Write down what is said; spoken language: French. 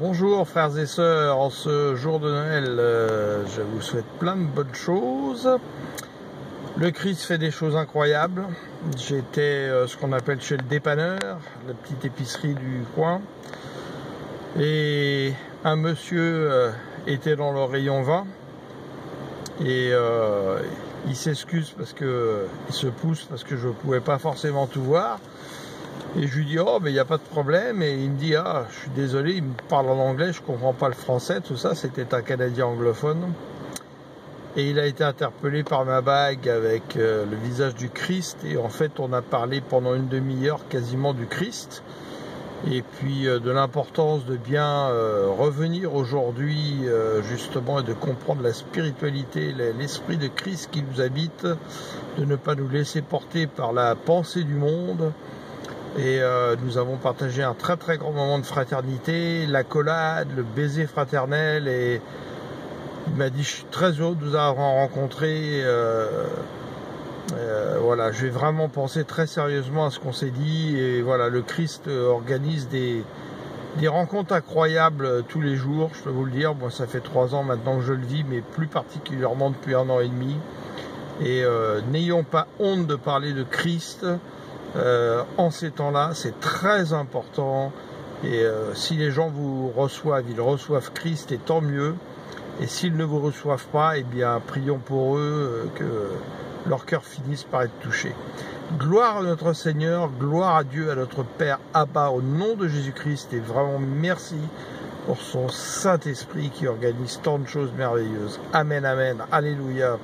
Bonjour frères et sœurs, en ce jour de Noël, je vous souhaite plein de bonnes choses. Le Christ fait des choses incroyables. J'étais ce qu'on appelle chez le dépanneur, la petite épicerie du coin. Et un monsieur était dans le rayon vin. Et il s'excuse parce que il se pousse parce que je ne pouvais pas forcément tout voir. Et je lui dis, oh, mais il n'y a pas de problème. Et il me dit, ah, je suis désolé, il me parle en anglais, je ne comprends pas le français, tout ça. C'était un Canadien anglophone. Et il a été interpellé par ma bague avec le visage du Christ. Et en fait, on a parlé pendant une demi-heure quasiment du Christ. Et puis de l'importance de bien revenir aujourd'hui, justement, et de comprendre la spiritualité, l'esprit de Christ qui nous habite, de ne pas nous laisser porter par la pensée du monde. Et nous avons partagé un très très grand moment de fraternité, l'accolade, le baiser fraternel, et il m'a dit je suis très heureux de vous avoir rencontré. Voilà, je vais vraiment penser très sérieusement à ce qu'on s'est dit, et voilà, le Christ organise des rencontres incroyables tous les jours, je peux vous le dire. Moi, ça fait 3 ans maintenant que je le vis, mais plus particulièrement depuis 1 an et demi. Et n'ayons pas honte de parler de Christ. En ces temps-là, c'est très important. Et si les gens vous reçoivent, ils reçoivent Christ, et tant mieux. Et s'ils ne vous reçoivent pas, eh bien, prions pour eux, que leur cœur finisse par être touché. Gloire à notre Seigneur, gloire à Dieu, à notre Père Abba, au nom de Jésus-Christ. Et vraiment merci pour son Saint-Esprit qui organise tant de choses merveilleuses. Amen, amen, alléluia.